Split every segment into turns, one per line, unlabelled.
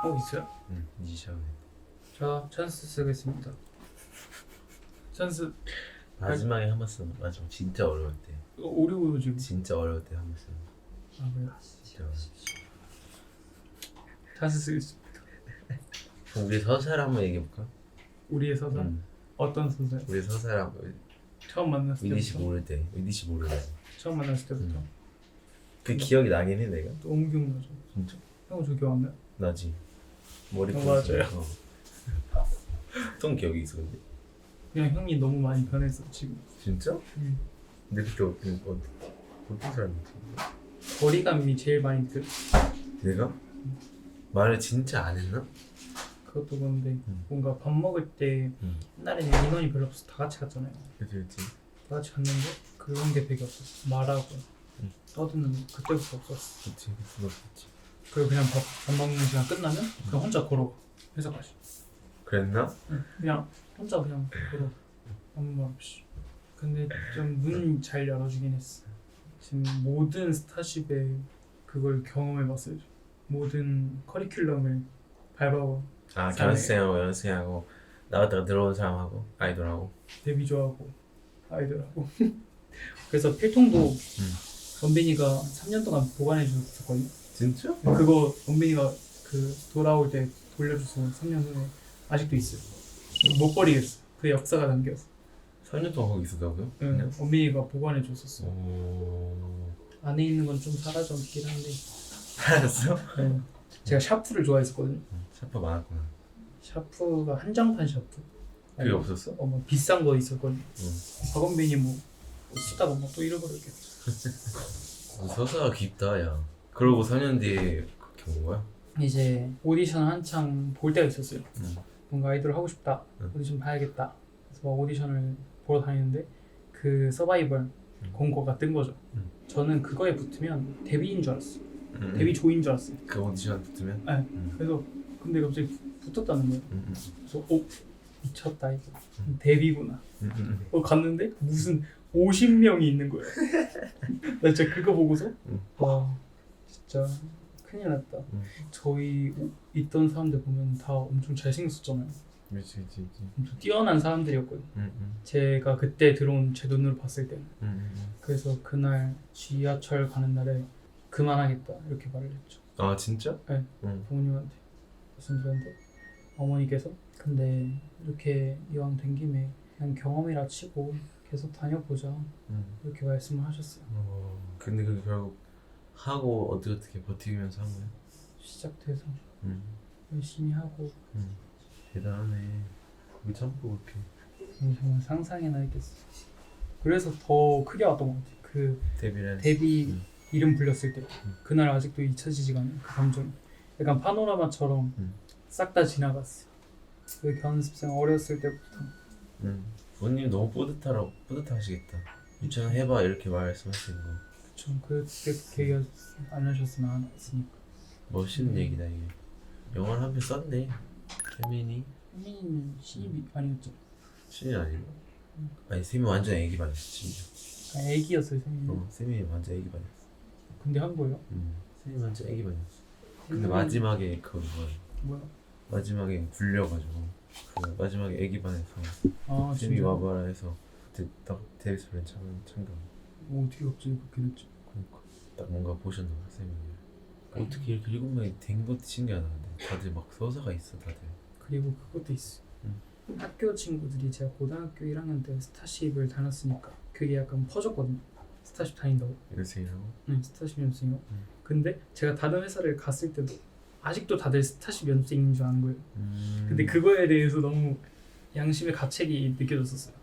있어요?
응, 이제 시작해.
자, 찬스 쓰겠습니다. 찬스.
마지막에 한 번 써. 마지막 진짜 어려울 때.
오리오 지금.
진짜 어려울 때 한 번 써.
아, 그래요?
진짜 어려울 때.
찬스 쓰겠습니다.
그럼 우리 서사를 한번 얘기해볼까?
우리의 서사?
응.
어떤 서사?
우리 서사를 한번.
처음 만났을
위디시
때부터?
모를 때. 위디시 모를 때.
처음 만났을 때부터?
그 기억이 나긴 해 내가.
너무 기억나죠?
진짜?
형 저 기억 안 나요?
나지. 머리
맞아요.
어떤 기억이 있어 근데?
그냥 형이 너무 많이 변했어 지금.
진짜?
응.
근데 그때 어떤 사람이지?
거리감이 제일 많이 그
내가? 말을 진짜 안 했나?
그것도 그런데
응.
뭔가 밥 먹을 때
응.
옛날에는 인원이 별로 없어서 다 같이 갔잖아요.
그치.
다 같이 갔는데 그런 게 되게 없었어. 말하고
응.
떠드는 그때부터 없었어.
그치. 그렇지.
그리고 그냥 밥 먹는 시간 끝나면 그냥 혼자 걸어가 회사까지.
그랬나?
응. 그냥 혼자 그냥 걸어 아무 말 없이. 근데 좀 문 잘 열어주긴 했어. 지금 모든 스타쉽에 그걸 경험해봤어요. 모든 커리큘럼을 밟아봐.
아
사람이-
견생하고 연생하고 나왔다가 들어온 사람하고 아이돌하고.
데뷔조하고 아이들하고. 그래서 필통도 원빈이가 3년 동안 보관해 줬었거든요.
진짜?
그거 원빈이가 그 돌아올 때 돌려줘서 3년 후에 아직도 있어요. 못 버리겠어. 그 역사가 담겨서.
3년 동안 거기 있었다고요?
응, 원빈이가 보관해 줬었어.
오.
안에 있는 건 좀 사라졌긴 한데.
알았어?
네. 제가 샤프를 좋아했었거든요.
샤프 많았구나.
샤프가 한정판 샤프.
그게 없었어?
뭐 비싼 거 있었거든요.
응.
박원빈이 뭐 쓰다가 뭐 또 잃어버렸겠어.
서사가 깊다 야. 그러고 4년 뒤에 그렇게 온 거야?
이제 오디션 한창 볼 때가 있었어요.
응.
뭔가 아이돌 하고 싶다.
응.
오디션 봐야겠다. 그래서 막 오디션을 보러 다니는데 그 서바이벌 공고가 뜬 거죠.
응.
저는 그거에 붙으면 데뷔인 줄 알았어. 데뷔 조인 줄 알았어요.
그 오디션 붙으면?
네. 그래서 근데 갑자기 붙었다는 거예요. 그래서 미쳤다 이거. 데뷔구나. 갔는데 무슨 50명이 있는 거예요. 나 진짜 그거 보고서 와 진짜 큰일 났다. 저희 있던 사람들 보면 다 엄청 잘생겼었잖아요.
그렇지.
엄청 뛰어난 사람들이었거든요. 제가 그때 들어온 제 눈으로 봤을 때는. 그래서 그날 지하철 가는 날에 그만하겠다 이렇게 말을 했죠.
아 진짜?
네.
응.
부모님한테 말씀드렸는데 어머니께서 근데 이렇게 이왕 된 김에 그냥 경험이라 치고 계속 다녀보자 이렇게 말씀을 하셨어요.
근데 그게 결국 하고 어떻게 버티면서 한 거야?
시작돼서
응.
열심히 하고
대단하네. 왜 참고 그렇게?
정말 상상이나 했겠어. 그래서 더 크게 왔던 것 같아. 그
데뷔를
데뷔 이름 불렸을 때 그날 아직도 잊혀지지가 않아요. 그 감정. 약간 파노라마처럼 싹 다 지나갔어. 그 연습생 어렸을 때부터.
부모님 너무 뿌듯하시겠다. 유치원 해봐 이렇게 말씀하시는 거.
그쵸. 그때 계획 안 하셨으면 안 했으니까.
멋있는 얘기다 이게. 영화를 한 편 썼네. 세민이.
혜민이는 신입이 아니었죠.
신이 아니고. 아니 세민 완전 애기 반이었어 진짜.
애기였어요 세민이.
세민이 완전 애기 반이었어.
근데 한 거예요?
세민이 완전 애기 반이었어. 근데 마지막에 그거
뭐야?
마지막에 굴려가지고 그 마지막에 애기 반에서
아
세미
진짜?
와봐라 해서 그때 딱 데뷔스를 참가.
어떻게 갑자기 그렇게 됐지?
그러니까 딱 뭔가 보셨나 봐 세민이. 어떻게 이렇게 7명이 된 것도 신기하다. 근데 다들 막 서사가 있어 다들.
그리고 그것도 있어. 학교 친구들이 제가 고등학교 1학년 때 스타쉽을 다녔으니까 그게 약간 퍼졌거든요. 스타쉽 다닌다고.
연생이라고?
네, 스타쉽 연습생이요. 근데 제가 다른 회사를 갔을 때도 아직도 다들 스타쉽 연습생인 줄 아는 거예요. 근데 그거에 대해서 너무 양심의 가책이 느껴졌었어요.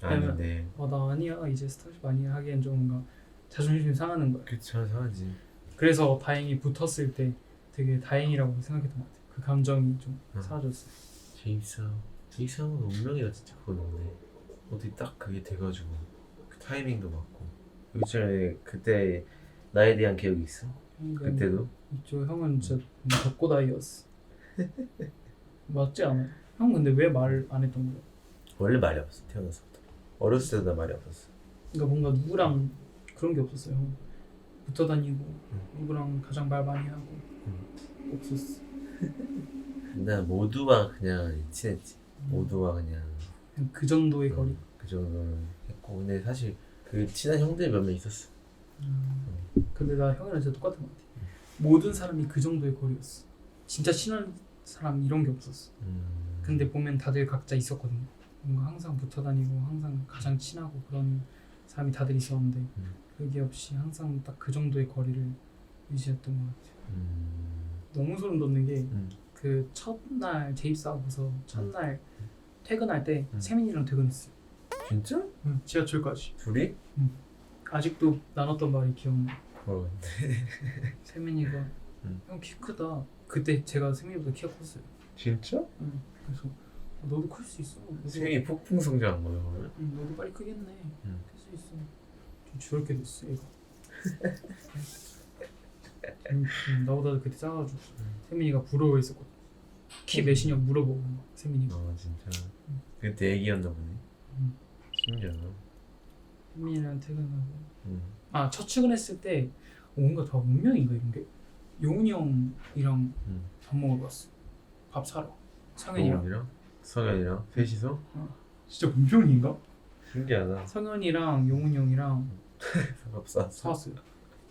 아닌데.
나 아니야 이제 스타쉽 아니야 하기엔 좀 뭔가 자존심이 상하는 거예요.
그치 상하지.
그래서 다행히 붙었을 때 되게 다행이라고 생각했던 것 같아요. 그 감정이 좀 사라졌어요.
제이스하고 운명이다 진짜 그거는. 어떻게 딱 그게 돼가지고 그 타이밍도 맞고. 요즘에 그때 나에 대한 기억이 있어? 그때도?
있죠. 형은 진짜 덕고다이였어. 맞지 않아요? 형 근데 왜 말을 안 했던 거야?
원래 말이 없어 태어나서부터. 어렸을 때도 말이 없었어.
그러니까 뭔가 누구랑 그런 게 없었어요. 형. 붙어 다니고 누구랑 가장 말 많이 하고 없었어.
난 모두와 그냥 친했지. 모두와 그냥
그냥 그 정도의 거리.
그 정도는 했고, 근데 사실 그 친한 형들 몇 명 있었어.
근데 나 형이랑 진짜 똑같은 것 같아. 모든 사람이 그 정도의 거리였어. 진짜 친한 사람 이런 게 없었어. 근데 보면 다들 각자 있었거든요. 뭔가 항상 붙어 다니고 항상 가장 친하고 그런 사람이 다들 있었는데 그게 없이 항상 딱 그 정도의 거리를 유지했던 것 같아요. 너무 소름 돋는 게 그 첫날 재입사하고서 첫날 퇴근할 때 세민이랑 퇴근했어요.
진짜?
지하철까지.
둘이?
아직도 나눴던 말이 기억나.
어.
세민이가 형 키 크다. 그때 제가 세민이보다 키가 컸어요.
진짜?
그래서 너도 클 수 있어.
생이 폭풍 성장한 거야 그러면?
너도 빨리 크겠네.
응.
클 수 있어. 좀 저렇게 됐어 얘가. 나보다 그때 작아가지고 세민이가 부러워했었거든. 키 몇이냐고 물어보고 세민이가.
진짜. 그때 애기였나 보네. 신기하다.
세민이랑 퇴근하고.
응.
첫 출근했을 때 뭔가 다 운명인가 이런 게. 용훈이 형이랑 밥 먹으러 갔어. 밥 사러. 성현이랑.
용훈이랑? 성현이랑? 셋이서?
진짜 운명인가?
신기하다.
성현이랑 용훈이 형이랑
밥 쌌어?
사왔어요.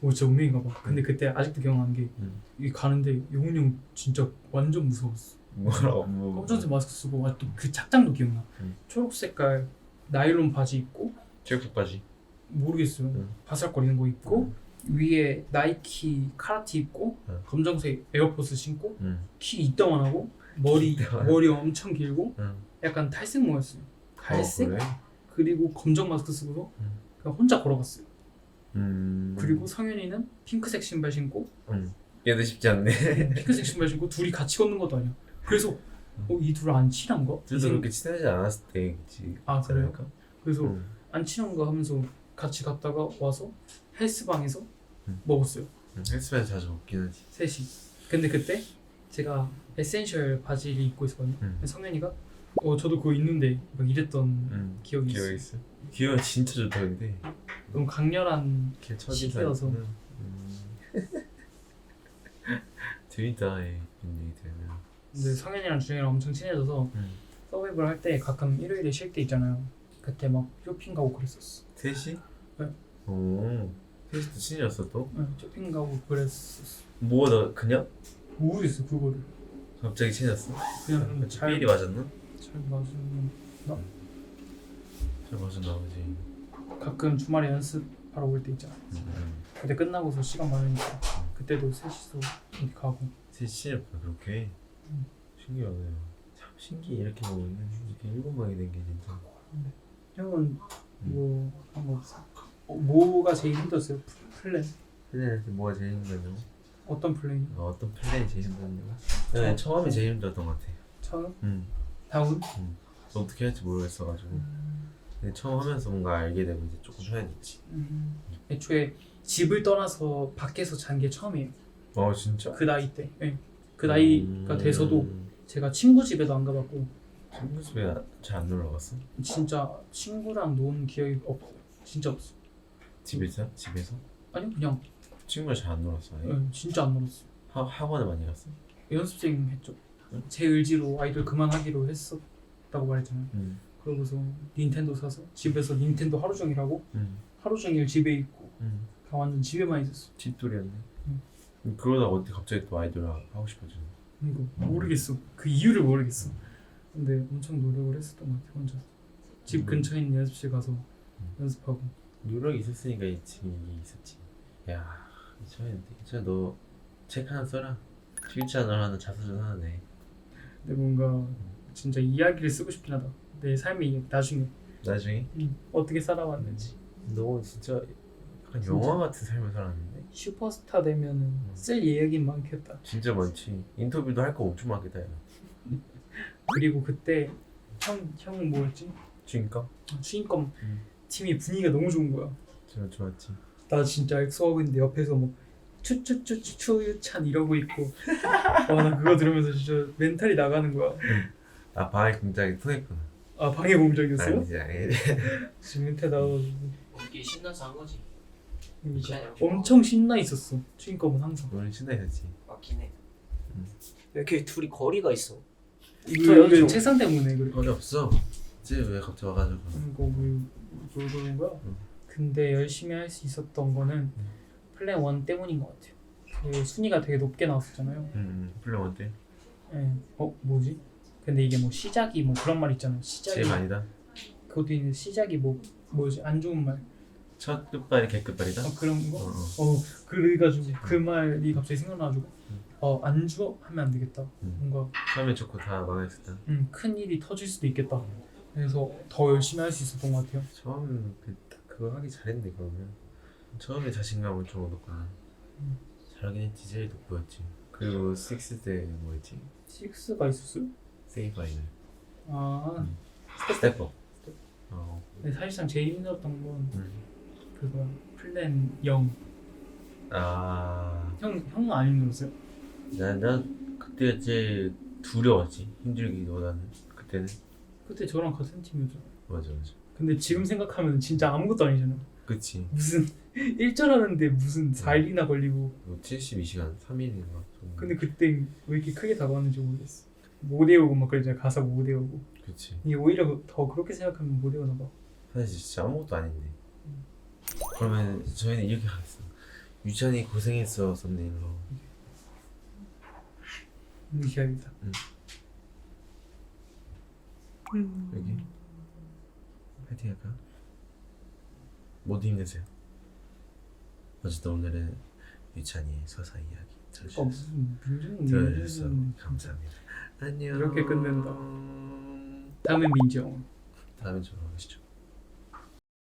오 진짜 운명인가 봐. 근데 그때 아직도 기억나는 게 이 가는데 용훈이 형 진짜 완전 무서웠어.
뭐라고?
검정색 마스크 쓰고 아직도 그 착장도 기억나. 초록 색깔 나일론 바지 입고
체육복 바지.
모르겠어요. 바삭거리는 거 입고 위에 나이키 카라티 입고 검정색 에어포스 신고 키 이따만하고 머리 엄청 길고 약간 탈색 모였어요. 탈색
그래?
그리고 검정 마스크 쓰고서 그냥 혼자 걸어갔어요.
음.
그리고 성현이는 핑크색 신발 신고
얘도 쉽지 않네.
핑크색 신발 신고 둘이 같이 걷는 것도 아니야. 그래서 이 둘 안 친한가?
둘도 그렇게 친하지 않았을 때지.
그래요? 그래서
응.
안 친한가 하면서 같이 갔다가 와서 헬스방에서 먹었어요.
헬스장에서 자주 먹긴 하지.
셋이. 근데 그때 제가 에센셜 바지를 입고 있었거든요. 성현이가 저도 그거 있는데 막 이랬던 기억이 있어요.
기억이 있어? 기억이 진짜 좋다 근데.
너무 강렬한
걔
시기여서.
재밌다 얘 얘기 들으면.
근데 성현이랑 준영이랑 엄청 친해져서 서바이벌 할 때 가끔 일요일에 쉴 때 있잖아요. 그때 막 쇼핑 가고 그랬었어.
셋이?
네.
오. 셋이도 친해졌어 또?
네, 쇼핑 가고 그랬었어.
뭐 너 그냥
모르겠어 그거를.
갑자기 친해졌어?
그냥
필이 맞았나?
잘 맞으면
잘 맞았나 보지.
가끔 주말에 연습하러 올 때 있잖아. 그때 끝나고서 시간 많으니까 그때도 셋이서 어디 가고.
셋이 친해졌구나 그렇게. 신기하네요. 참 신기해 이렇게 보면 이렇게 일본망이 된 게 진짜.
형은 뭐 한 거 없어? 뭐가 제일 힘들었어요? 플랜?
플랜한테 뭐가 제일 힘들었냐고?
어떤 플랜이?
어떤 플랜이 제일 힘들었냐고? 네, 처음이 제일 힘들었던 것 같아.
처음? 다운?
어떻게 할지 모르겠어가지고. 근데 처음 하면서 뭔가 알게 되고 이제 조금 편해졌지.
애초에 집을 떠나서 밖에서 잔 게 처음이에요.
진짜?
그 나이 때. 네. 그 나이가 돼서도 제가 친구 집에도 안 가봤고
친구 집에 잘 안 놀러 갔어?
진짜 친구랑 논 기억이 없어요. 진짜 없어.
집에서? 집에서?
아니요 그냥
친구랑 잘 안 놀았어 아예?
진짜 안 놀았어요.
학원에 많이 갔어?
연습생 했죠. 제 의지로 아이돌 그만하기로 했었다고 말했잖아요. 그러고서 닌텐도 사서 집에서 닌텐도 하루 종일 하고 하루 종일 집에 있고 다 완전 집에만 있었어.
집돌이였네. 그러다가 어떻게 갑자기 또 아이돌 하고 싶어지는?
이거 모르겠어. 그 이유를 모르겠어. 근데 엄청 노력을 했었던 것 같아 혼자. 집 근처에 있는 연습실 가서 연습하고.
노력이 있었으니까 이게 있었지. 야, 이천에 너 책 하나 써라. 퓨처널 하나 자서전 하나 내.
근데 뭔가 진짜 이야기를 쓰고 싶긴 하다. 내 삶이 나중에 어떻게 살아왔는지.
너 진짜 약간 영화 같은 삶을 살았는데?
슈퍼스타 되면은 쓸 이야기는 많겠다.
진짜 많지. 인터뷰도 할 거 엄청 많겠다 야.
그리고 그때 형 뭐였지?
주인공?
추인검 팀이 분위기가 너무 좋은 거야.
진짜 좋았지.
나 진짜 엑소하고 있는데 옆에서 뭐 추유찬 이러고 있고 나 그거 들으면서 진짜 멘탈이 나가는 거야.
방에 굉장히 통했구나.
방해 공작이었어요?
아니지.
지금 멘탈 나가가지고
이게 신나서 한 거지.
엄청 신나 있었어. 추인검은 항상.
오늘 신나했지.
맞긴 해. 왜 이렇게 둘이 거리가 있어?
이거 책상 때문에 그래.
거리 없어. 이제 왜 갑자기 와가지고.
이거 왜 그러는 거야? 근데 열심히 할 수 있었던 거는 플랜 1 때문인 것 같아요. 그 순위가 되게 높게 나왔었잖아요.
플랜 원때
예. 뭐지? 근데 이게 뭐 시작이 뭐 그런 말 있잖아요. 시작이
제일 많이다.
그것도 있는데 시작이 뭐지? 안 좋은 말.
첫 끝발이 개끝발이다.
그런 거?
어.
그래가지고 그 말이 갑자기 생각나가지고 안주 하면 안 되겠다. 뭔가
처음에 좋고 다 망했었다.
큰 일이 터질 수도 있겠다. 그래서 더 열심히 할 수 있었던 것 같아요.
처음 그거 하기 잘했네 그러면. 처음에 자신감을 좀 얻었구나. 잘하긴 했지. 제일 돋보였지. 그리고 6 때 뭐였지?
6가 있었어요?
세이파이널.
스텝.
스텝업.
근데 사실상 제일 힘들었던 건 그거 플랜 0. 형은 안 힘들었어요?
난 그때 제일 두려웠지. 힘들기보다는 그때는.
그때 저랑 같은 팀이었죠.
맞아.
근데 지금 생각하면 진짜 아무것도 아니잖아.
그치.
무슨 1절 하는데 무슨 4일이나 걸리고.
72시간 3일인가.
근데 그때 왜 이렇게 크게 다가왔는지 모르겠어. 못 외우고 막 그러잖아. 가사 못 외우고.
그치.
이게 오히려 더 그렇게 생각하면 못 외우나 봐.
사실 진짜 아무것도 아닌데. 그러면 저희는 이렇게 하겠어. 유찬이 고생했어 썸네일로.
무시합니다.
여기 파이팅 할까? 모두 힘내세요. 어쨌든 오늘은 유찬이의 서사 이야기 들어주셔서 감사합니다. 안녕.
이렇게 끝낸다. 다음엔 민지 형.
다음에 전화하시죠.